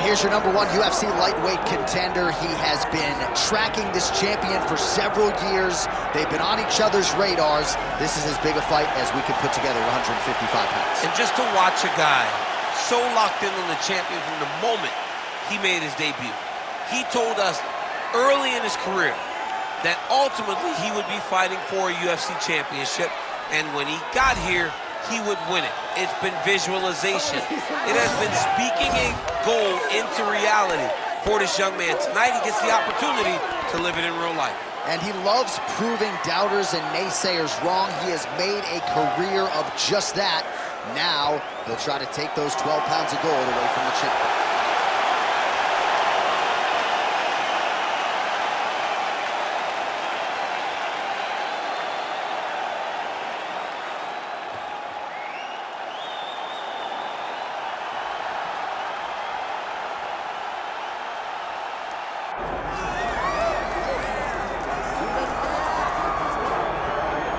right, here's your #1 UFC lightweight contender. He has been tracking this champion for several years. They've been on each other's radars. This is as big a fight as we could put together, 155 pounds. And just to watch a guy so locked in on the champion from the moment he made his debut. He told us early in his career that ultimately he would be fighting for a UFC championship, and when he got here, he would win it. It's been visualization. It has been speaking a goal into reality for this young man. Tonight he gets the opportunity to live it in real life. And he loves proving doubters and naysayers wrong. He has made a career of just that. Now he'll try to take those 12 pounds of gold away from the champion.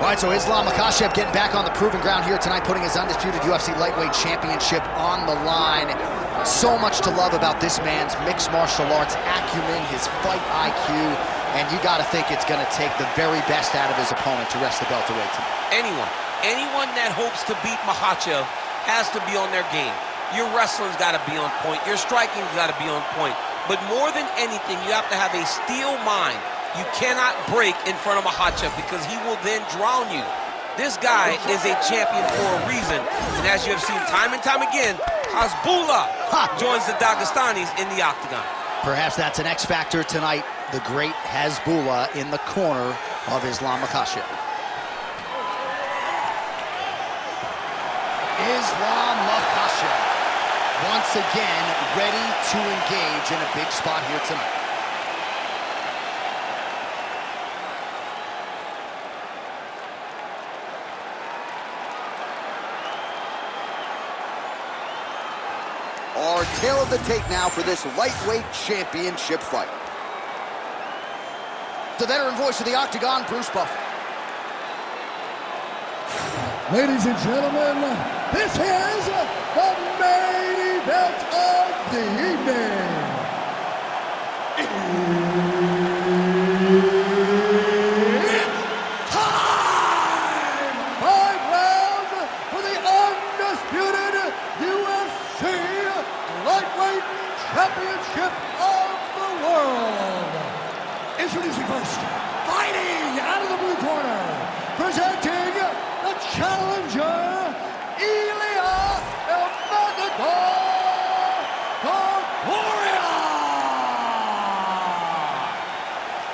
All right, so Islam Makhachev getting back on the proven ground here tonight, putting his undisputed UFC lightweight championship on the line. So much to love about this man's mixed martial arts acumen, his fight IQ, and you got to think it's going to take the very best out of his opponent to wrest the belt away tonight. Anyone that hopes to beat Makhachev has to be on their game. Your wrestling's got to be on point. Your striking's got to be on point. But more than anything, you have to have a steel mind. You cannot break in front of Makhachev because he will then drown you. This guy is a champion for a reason. And as you have seen time and time again, Hasbullah joins the Dagestanis in the octagon. Perhaps that's an X factor tonight. The great Hasbullah in the corner of Islam Makhachev. Islam Makhachev once again ready to engage in a big spot here tonight. Our tale of the tape now for this lightweight championship fight. The veteran voice of the octagon, Bruce Buffer. Ladies and gentlemen, this is the main event of the evening. It's time! 5 rounds for the undisputed UFC lightweight championship of the world. Introducing first, fighting out of the blue corner, presenting the challenger, Ilia Topuria.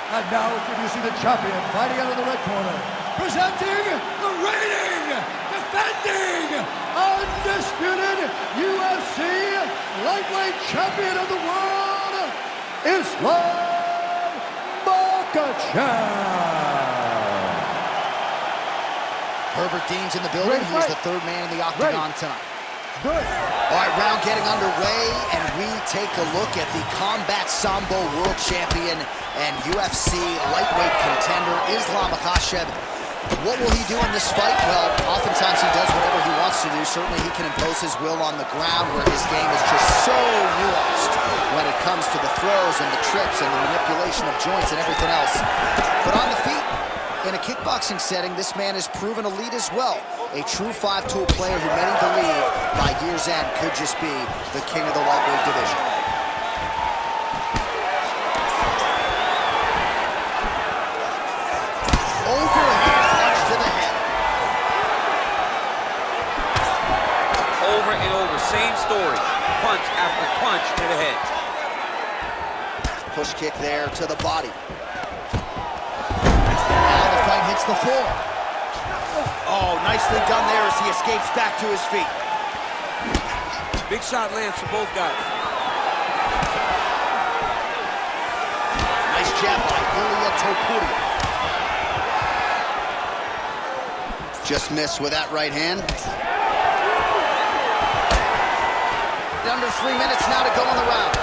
And now introducing the champion, fighting out of the red corner, presenting the reigning, defending, undisputed UFC lightweight champion of the world, Islam Makhachev. Herbert Dean's in the building. He's the third man in the octagon tonight. Good. All right, round getting underway, and we take a look at the Combat Sambo world champion and UFC lightweight contender, Islam Makhachev. What will he do in this fight? Well, oftentimes he does whatever he wants to do. Certainly he can impose his will on the ground, where his game is just so nuanced when it comes to the throws and the trips and the manipulation of joints and everything else. But on the feet, in a kickboxing setting, this man has proven elite as well. A true 5-tool player who many believe by year's end could just be the king of the lightweight division. Overhand punch to the head. Over and over, same story. Punch after punch to the head. Push kick there to the body. Hits the floor. Oh, nicely done there as he escapes back to his feet. Big shot lands for both guys. Nice jab by Ilia Topuria. Just missed with that right hand. Under 3 minutes now to go in the round.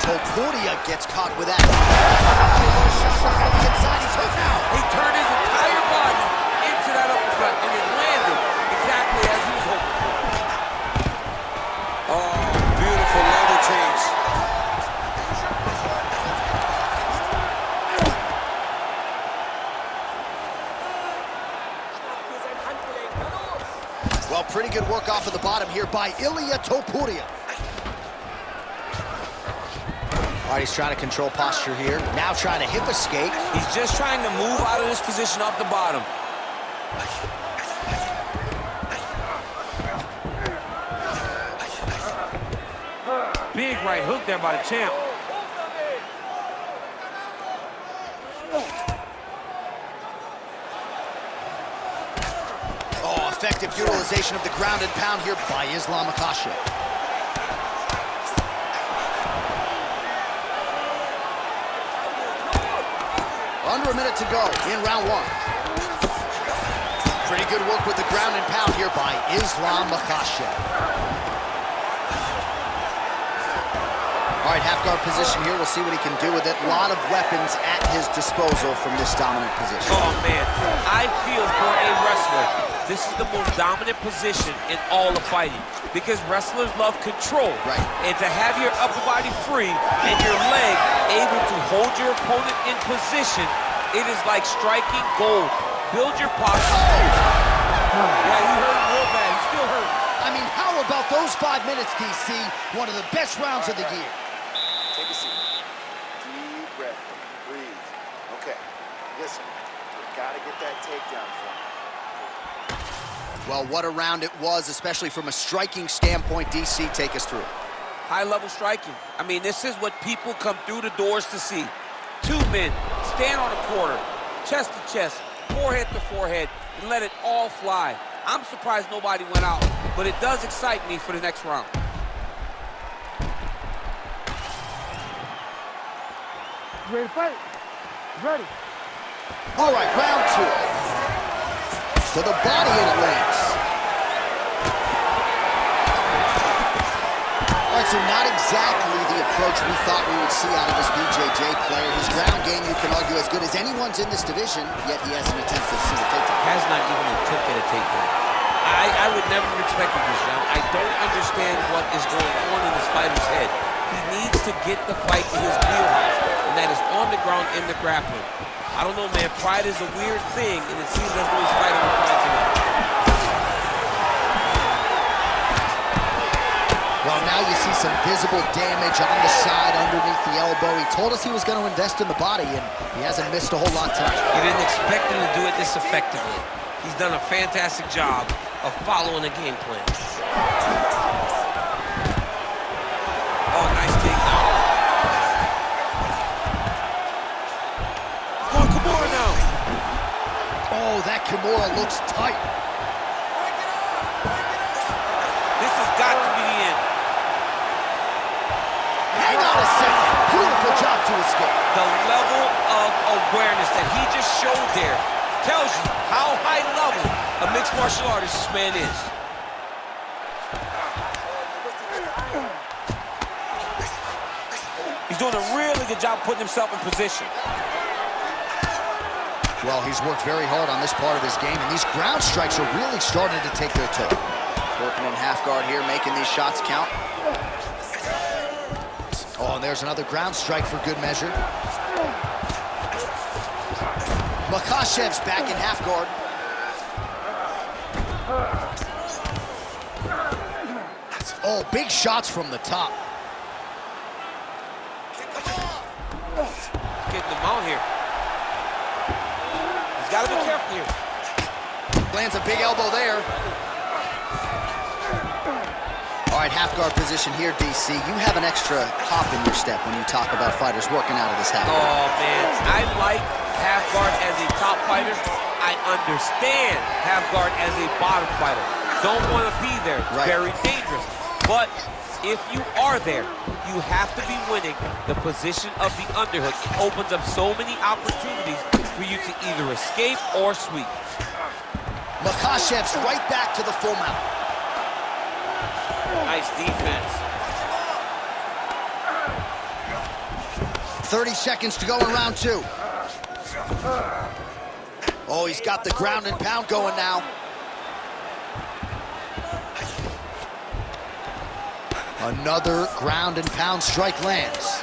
Topuria gets caught with that. He turned his entire body into that uppercut, and it landed exactly as he was hoping for. bottom here by Ilia Topuria. All right, he's trying to control posture here. Now trying to hip escape. He's just trying to move out of this position off the bottom. Big right hook there by the champ. Oh, effective utilization of the ground and pound here by Ilia Makhachev. Under a minute to go in round one. Pretty good work with the ground and pound here by Ilia Makhachev. All right, half guard position here. We'll see what he can do with it. A lot of weapons at his disposal from this dominant position. Oh, man. I feel for a wrestler, this is the most dominant position in all of fighting because wrestlers love control. Right. And to have your upper body free and your leg able to hold your opponent in position, it is like striking gold. Build your posture. Oh. Yeah, he hurt real bad. He's still hurt. I mean, how about those 5 minutes, DC? One of the best rounds of the year. Take a seat. Deep breath. Breathe. Okay. Listen, we've got to get that takedown from him. Well, what a round it was, especially from a striking standpoint. DC, take us through. High-level striking. I mean, this is what people come through the doors to see. Two men stand on a quarter, chest to chest, forehead to forehead, and let it all fly. I'm surprised nobody went out, but it does excite me for the next round. Ready to fight? Ready. All right, round two. To the body and it lands. All right, so not exactly the approach we thought we would see out of this BJJ player. His ground game, you can argue, as good as anyone's in this division, yet he hasn't attempted to see the takedown. Has not even attempted a takedown. I would never have expected this, John. I don't understand what is going on in this fighter's head. He needs to get the fight to his wheelhouse, and that is on the ground in the grappling. I don't know, man. Pride is a weird thing, and it seems as though he's fighting with pride tonight. Well, now you see some visible damage on the side underneath the elbow. He told us he was going to invest in the body, and he hasn't missed a whole lot tonight. You didn't expect him to do it this effectively. He's done a fantastic job of following the game plan. Oh, nice takedown. He's going Kimura now. Oh, that Kimura looks tight. This has got to be the end. Hang on a second. Beautiful job to escape. The level of awareness that he just showed there tells you how high level a mixed martial artist this man is. He's doing a really good job putting himself in position. Well, he's worked very hard on this part of his game, and these ground strikes are really starting to take their toll. Working in half guard here, making these shots count. Oh, and there's another ground strike for good measure. Makhachev's back in half guard. Oh, big shots from the top. Getting them out here. He's got to be careful here. Lands a big elbow there. All right, half guard position here, DC. You have an extra hop in your step when you talk about fighters working out of this half guard. Oh, man. I like half guard as a top fighter. I understand half guard as a bottom fighter. Don't want to be there. It's right. Very dangerous. But if you are there, you have to be winning. The position of the underhook opens up so many opportunities for you to either escape or sweep. Makhachev's right back to the full mount. Nice defense. 30 seconds to go in round two. Oh, he's got the ground and pound going now. Another ground and pound strike lands.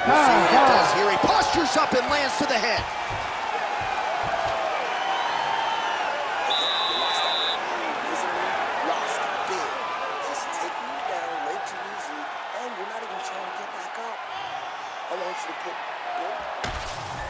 We'll see what he does here. He postures up and lands to the head.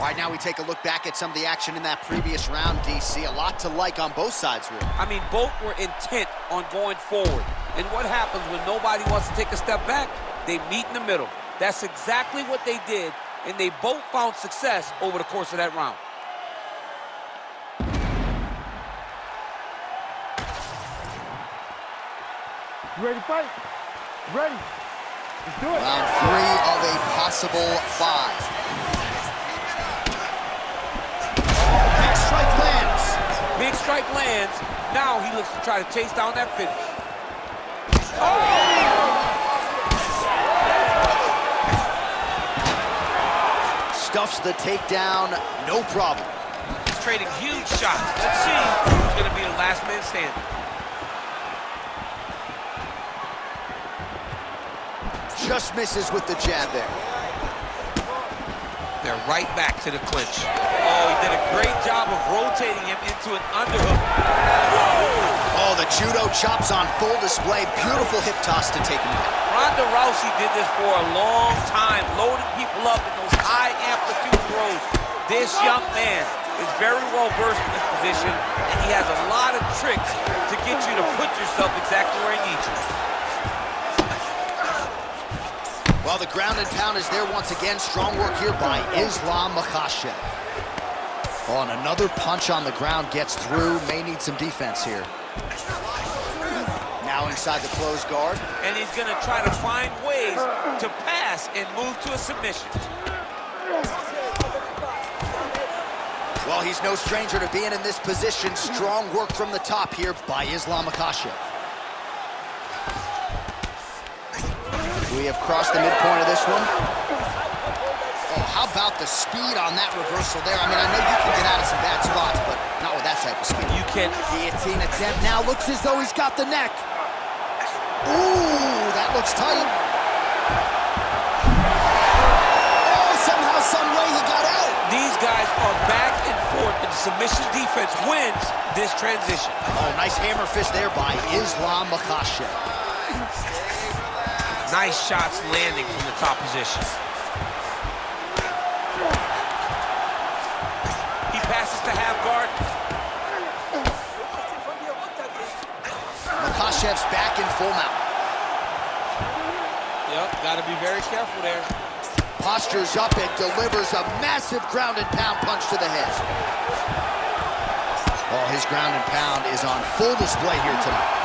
All right, now we take a look back at some of the action in that previous round, DC. A lot to like on both sides, really. I mean, both were intent on going forward. And what happens when nobody wants to take a step back? They meet in the middle. That's exactly what they did, and they both found success over the course of that round. You ready to fight? Ready. Let's do it. Round 3 of a possible 5. Big strike lands. Big strike lands. Now he looks to try to chase down that finish. Stuffs the takedown, no problem. He's trading huge shots. Let's see who's going to be the last man standing. Just misses with the jab there. They're right back to the clinch. Oh, he did a great job of rotating him into an underhook. Oh, the judo chops on full display. Beautiful hip toss to take him down. Ronda Rousey did this for a long time, loading people up in those high amplitude throws. This young man is very well versed in this position, and he has a lot of tricks to get you to put yourself exactly where he needs you. Well, the ground and pound is there once again. Strong work here by Ilia Makhachev. Oh, and another punch on the ground gets through. May need some defense here. Now inside the closed guard. And he's going to try to find ways to pass and move to a submission. Well, he's no stranger to being in this position. Strong work from the top here by Ilia Makhachev. We have crossed the midpoint of this one. Oh, how about the speed on that reversal there? I mean, I know you can get out of some bad spots, but not with that type of speed. You can. Guillotine attempt now. Looks as though he's got the neck. Ooh, that looks tight. Oh, somehow, some way he got out. These guys are back and forth, and the submission defense wins this transition. Oh, nice hammer fist there by Ilia Makhachev. Nice shots landing from the top position. He passes to half guard. Makhachev's back in full mount. Yep, got to be very careful there. Postures up and delivers a massive ground and pound punch to the head. Oh, his ground and pound is on full display here tonight.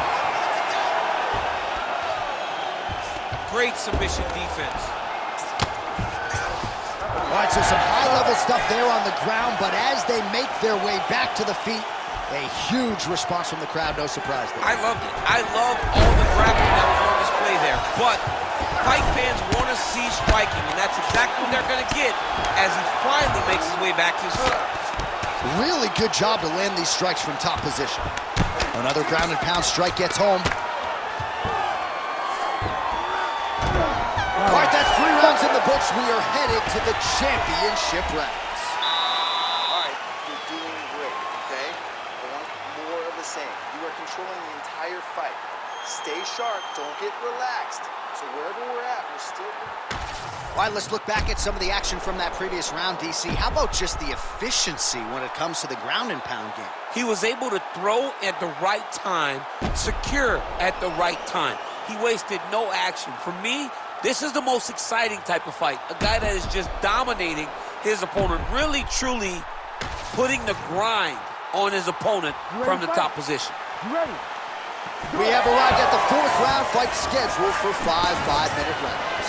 Great submission defense. All right, so some high-level stuff there on the ground, but as they make their way back to the feet, a huge response from the crowd, no surprise there. I loved it. I loved all the grappling that was on display there. But fight fans want to see striking, and that's exactly what they're going to get as he finally makes his way back to his feet. Really good job to land these strikes from top position. Another ground and pound strike gets home. All right, that's 3 rounds in the books. We are headed to the championship rounds. All right, you're doing great, okay? I want more of the same. You are controlling the entire fight. Stay sharp, don't get relaxed. So wherever we're at, we're still... All right, let's look back at some of the action from that previous round, DC. How about just the efficiency when it comes to the ground and pound game? He was able to throw at the right time, secure at the right time. He wasted no action. For me, this is the most exciting type of fight. A guy that is just dominating his opponent, really, truly putting the grind on his opponent from the top position. You ready? We have arrived at the 4th round fight scheduled for 5 5-minute rounds.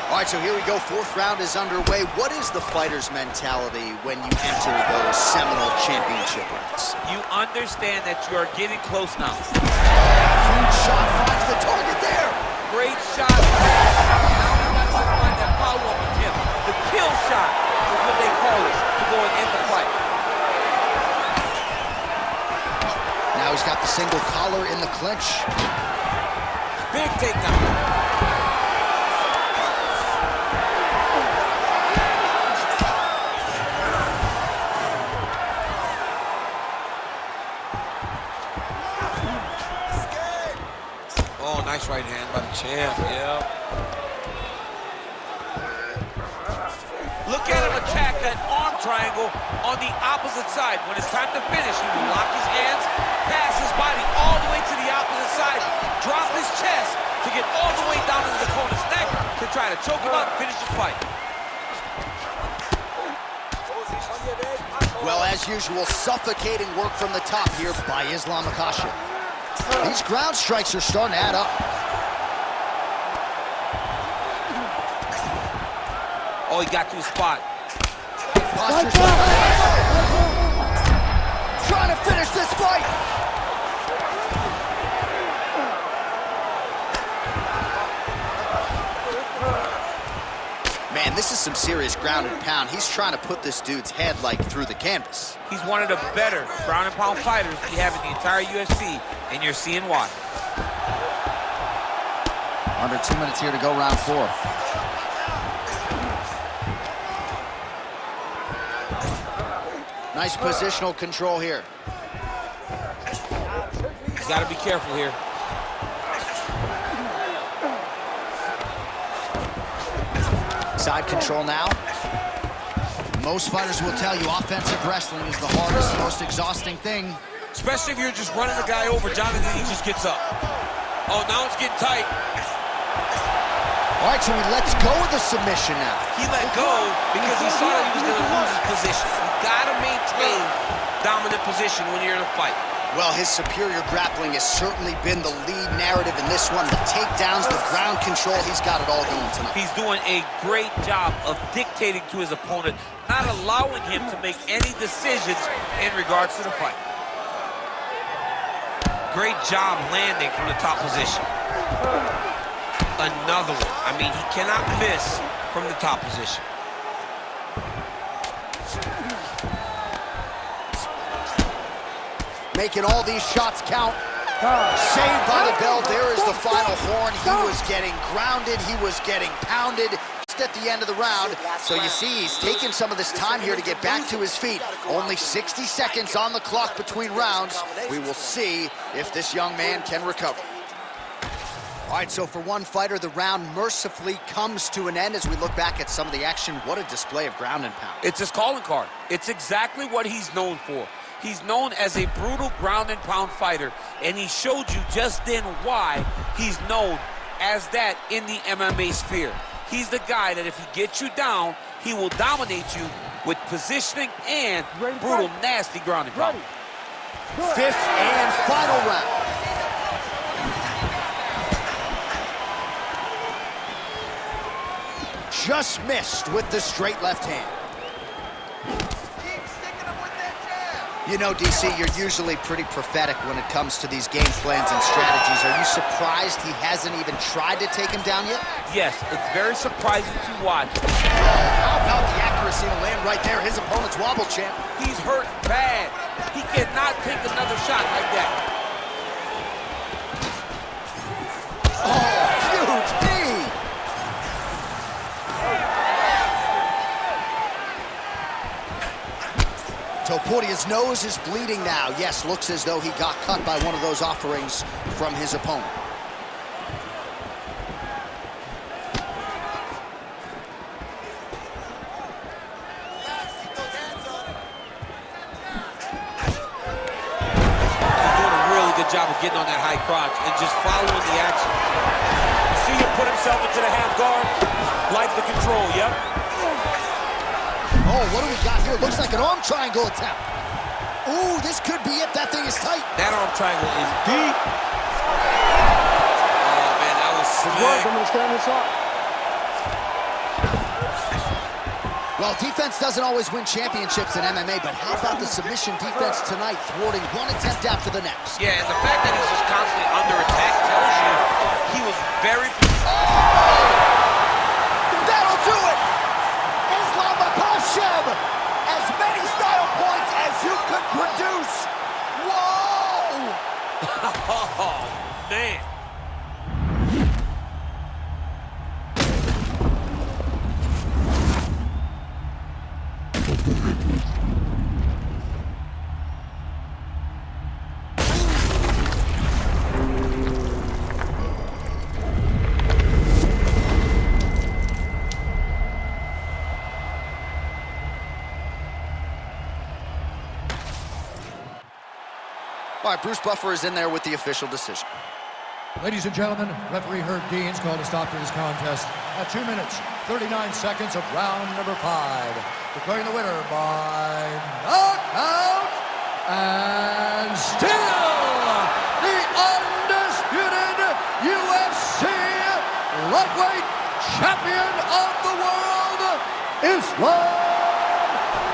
All right, so here we go. 4th round is underway. What is the fighter's mentality when you enter those seminal championship rounds? You understand that you are getting close now. Huge shot finds the target there. Great shot. Now we got to find that follow-up attempt. The kill shot is what they call it to go and end the fight. Now he's got the single collar in the clinch. Big takedown. Oh, nice right hand by the champ, yeah. Look at him attack that arm triangle on the opposite side. When it's time to finish, he will lock his hands, pass his body all the way to the opposite side, drop his chest to get all the way down to his opponent's neck to try to choke him out and finish the fight. Well, as usual, suffocating work from the top here by Ilia Makhachev. These ground strikes are starting to add up. Oh, he got to his spot. Posture's trying to finish this fight. Man, this is some serious ground and pound. He's trying to put this dude's head like through the canvas. He's one of the better ground and pound fighters we have in the entire UFC, and you're seeing why. Under 2 minutes here to go, round 4. Nice positional control here. You got to be careful here. Side control now. Most fighters will tell you offensive wrestling is the hardest, most exhausting thing. Especially if you're just running the guy over, Jonathan, he just gets up. Oh, now it's getting tight. All right, so he lets go of the submission now. He let go because he saw that he was going to lose his position. You got to maintain dominant position when you're in a fight. Well, his superior grappling has certainly been the lead narrative in this one. The takedowns, the ground control, he's got it all going tonight. He's doing a great job of dictating to his opponent, not allowing him to make any decisions in regards to the fight. Great job landing from the top position. Another one. I mean, he cannot miss from the top position. Making all these shots count. Saved by the bell. There is the final horn. He was getting grounded. He was getting pounded just at the end of the round. So you see, he's taking some of this time here to get back to his feet. Only 60 seconds on the clock between rounds. We will see if this young man can recover. All right, so for one fighter, the round mercifully comes to an end as we look back at some of the action. What a display of ground and pound. It's his calling card. It's exactly what he's known for. He's known as a brutal ground and pound fighter, and he showed you just then why he's known as that in the MMA sphere. He's the guy that if he gets you down, he will dominate you with positioning and brutal, nasty ground and pound. Fifth and final round. Just missed with the straight left hand. You know, DC, you're usually pretty prophetic when it comes to these game plans and strategies. Are you surprised he hasn't even tried to take him down yet? Yes, it's very surprising to watch. How about the accuracy to land right there? His opponent's wobble champ. He's hurt bad. He cannot take another shot like that. Oh, huge knee! Topuria's nose is bleeding now. Yes, looks as though he got cut by one of those offerings from his opponent. He's doing a really good job of getting on that high crotch and just following the action. You see him put himself into the half guard, like the control, yep. Oh, what do we got here? Looks like an arm triangle attempt. Ooh, this could be it. That thing is tight. That arm triangle is deep. Oh, man, that was sick. I'm going to stand this up. Well, defense doesn't always win championships in MMA, but how about the submission defense tonight, thwarting one attempt after the next? Yeah, and the fact that he's just constantly under attack tells you he was very... That'll do it! Ilia Makhachev, as many style points as you could produce. Whoa! Oh, man. All right, Bruce Buffer is in there with the official decision. Ladies and gentlemen, referee Herb Dean's called a stop to this contest at 2 minutes, 39 seconds of round number 5. Declaring the winner by knockout and still the undisputed UFC lightweight champion of the world, Ilia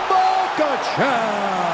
Makhachev.